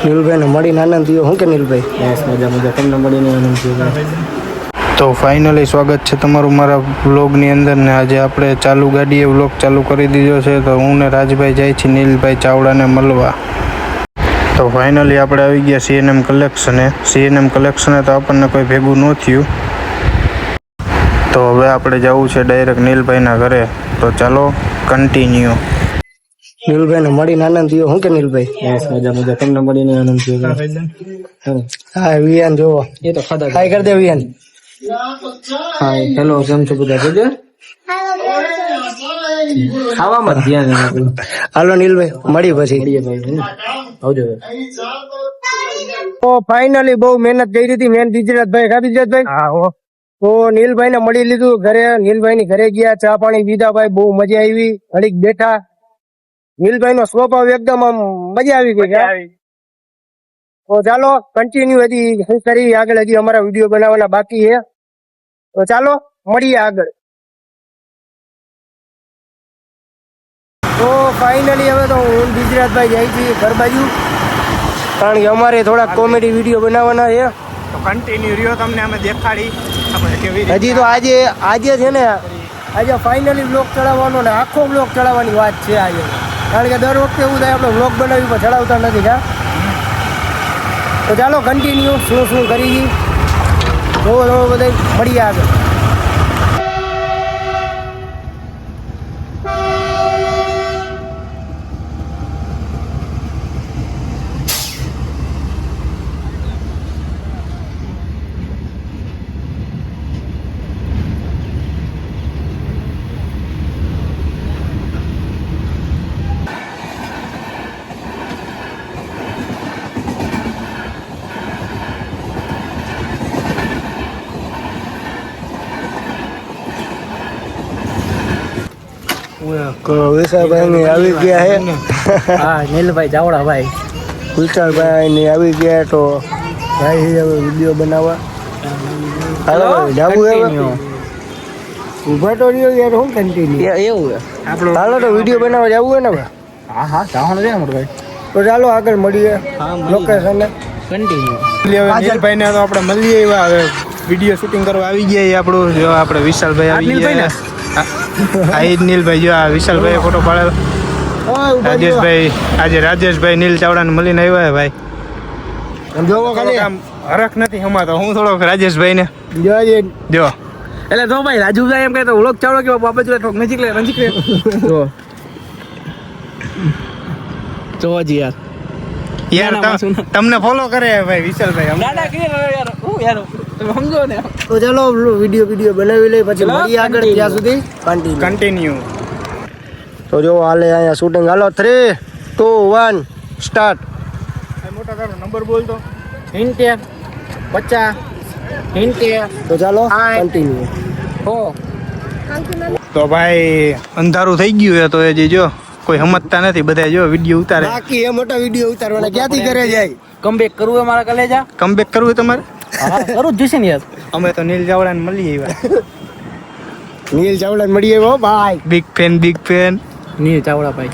નીલભાઈને મળીને આનંદ થયો. શું કે નીલભાઈ? બસ મજા મજા, તમને મળીને આનંદ થયો. તો ફાઇનલી સ્વાગત છે તમારું મારા વ્લોગની અંદર ને આજે આપણે ચાલુ ગાડીએ વ્લોગ ચાલુ કરી દીધો છે. તો હું ને રાજભાઈ જાય છે નીલભાઈ ચાવડાને મળવા. તો ફાઇનલી આપણે આવી ગયા સીએનએમ કલેક્શને તો આપણને કોઈ ભેગું ન થયું. તો હવે આપણે જવું છે ડાયરેક્ટ નીલભાઈના ઘરે. તો ચાલો કન્ટિન્યુ. નીલભાઈને મળીને આનંદ થયો. શું કે નીલભાઈ? બસ મજા મજા, તમને મળીને આનંદ થયો. હા વિયાન જોવો, એ તો ખાધા હાય કરી દે વિયાન. હાય હેલો, કેમ છો બધા? જોજો ખાવામાં ધ્યાન રાખજો. હાલો નીલભાઈ મળી પછી મળીએ ભાઈ, આવજો. તો ફાઇનલી બહુ મહેનત કરી હતી મેન ગુજરાતભાઈ. કા ગુજરાતભાઈ? હા. તો નીલભાઈ ને મળી લીધું ઘરે. નીલભાઈ ની ઘરે ગયા, ચા પાણી પીધા ભાઈ, બહુ મજા આવી. ઘડીક બેઠા. નીલભાઈ નો સ્વભાવ એકદમ આમ મજા આવી ગઈ. તો ચાલો કન્ટિન્યુ હજી શું કરી આગળ, હજી અમારા વિડીયો બનાવવાના બાકી છે. તો ચાલો મળીએ આગળ. તો ફાઇનલી હવે તો હું ગુજરાતભાઈ જાય છે ઘર બાજુ, કારણ કે અમારે થોડા કોમેડી વિડીયો બનાવવાના છે. તો કન્ટિન્યુ રહ્યો, તમને અમે દેખાડી આપણે કેવી હજી તો આજે છે ને, આજે ફાઇનલી બ્લોગ ચડાવવાનો ને આખો બ્લોગ ચડાવવાની વાત છે આજે. કારણ કે દર વખતે એવું થાય આપણે બ્લોગ બનાવી પણ ચડાવતા નથી. હા તો ચાલો કન્ટિન્યુ શું કરી જોવો બધા મળીએ આગળ. વિશાલભાઈ આવી ગયા છે. હા નીલભાઈ ચાવડા ભાઈ, વિશાલભાઈ ની આવી ગયા. તો ભાઈ હવે વિડીયો બનાવવા હાલો જાવું હવે ઉભા તો રહ્યો યાર. હું કન્ટિન્યુ એવું હાલો તો વિડીયો બનાવવા જવું હોય ને હવે. હા જવાનું છે ને મોટો ભાઈ. તો ચાલો આગળ મળીએ લોકેશન કન્ટિન્યુ. નીલભાઈ ને તો આપણે મળીએ એવા હવે વિડીયો શૂટિંગ કરવા આવી ગયા. આપણું જો આપણે વિશાલભાઈ આવી ગયા. આ નીલભાઈ જો આ વિશાલભાઈ ફોટો પાડેલો. રાજેશભાઈ આજે રાજેશભાઈ નીલ ચાવડાને મળીને આવ્યા ભાઈ. જોવો ખાલી આમ હરખ નથી હમાતો. હું થોડોક રાજેશભાઈ ને જોજે જો એટલે તો ભાઈ રાજુભાઈ એમ કહે તો ઓળખ ચાવડો કે બાપા જો થોક નજીક લે જો જોજી યાર તમને ફોલો કરે ભાઈ વિશાલભાઈ. દાદા કે યાર હું યાર તમે સમજો ને. તો ચાલો વિડીયો બનાવી લઈ પછી મળીએ આગળ. ત્યાં સુધી કન્ટિન્યુ. તો જો હાલે અહીંયા શૂટિંગ. હાલો 3, 2, 1 સ્ટાર્ટ. મોટા તારો નંબર બોલતો 70 50 70. તો ચાલો કન્ટિન્યુ. તો ભાઈ અંધારું થઈ ગયું છે તો હજી જો કોઈ સમજતા નથી. બધા જો વિડીયો ઉતારે. બાકી એ મોટા વિડીયો ઉતારવાના ક્યાંથી કરે જાય. કમબેક કરવું હોય મારા કલેજા. કમબેક કરવું તમારે? હા કરું જ જશે ને યાર. અમે તો નીલ ચાવડાને મળી આવ્યા. નીલ ચાવડા મળી આવ્યો ભાઈ. Big fan. નીલ ચાવડા ભાઈ.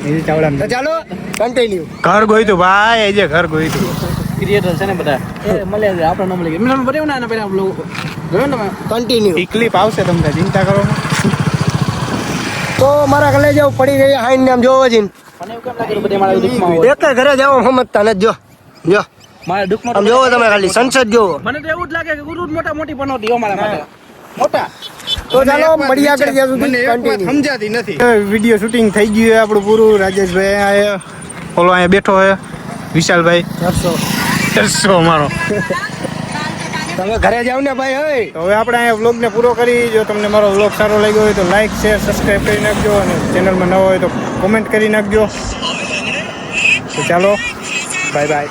નીલ ચાવડા તો ચાલો કન્ટિન્યુ. ઘર ગોઈતું ભાઈ, આજે ઘર ગોઈતું. ક્રિએટર છે ને બધા એ મળે છે, આપણે ન મળી ગયા. મેં બતાવ્યું ને આના પહેલા બ્લોગ જોયો ને તમે. કન્ટિન્યુ. ઈ ક્લિપ આવશે, તમને ચિંતા કરો. તો મારા કલે જાવ પડી ગઈ હાઈન નામ જોવો જઈને. મને એવું કેમ લાગ્યું બધે મારા દુઃખમાં હોય. એક ઘરે જાવ સમજતા નથી. જો મારા દુઃખમાં આમ જોવો તમે ખાલી સનસેટ જોવો. મને તો એવું જ લાગે કે ગુરુ મોટા મોટી બનાવતી હો મારા માટે મોટા. તો ચાલો મળીએ આગળ ત્યાં સુધી કન્ટિન્યુ. સમજાતી નથી. વિડીયો શૂટિંગ થઈ ગયું છે આપણું પૂરું. રાજેશભાઈ આયા, ઓલો અહીંયા બેઠો છે વિશાલભાઈ. ચરસો મારો. તમે ઘરે જાવ ને ભાઈ. હવે તો હવે આપણે અહીંયા વ્લોગને પૂરો કરી. જો તમને મારો વ્લોગ સારો લાગ્યો હોય તો લાઈક શેર સબસ્ક્રાઈબ કરી નાખજો, અને ચેનલમાં નવો હોય તો કોમેન્ટ કરી નાખજો. તો ચાલો બાય બાય.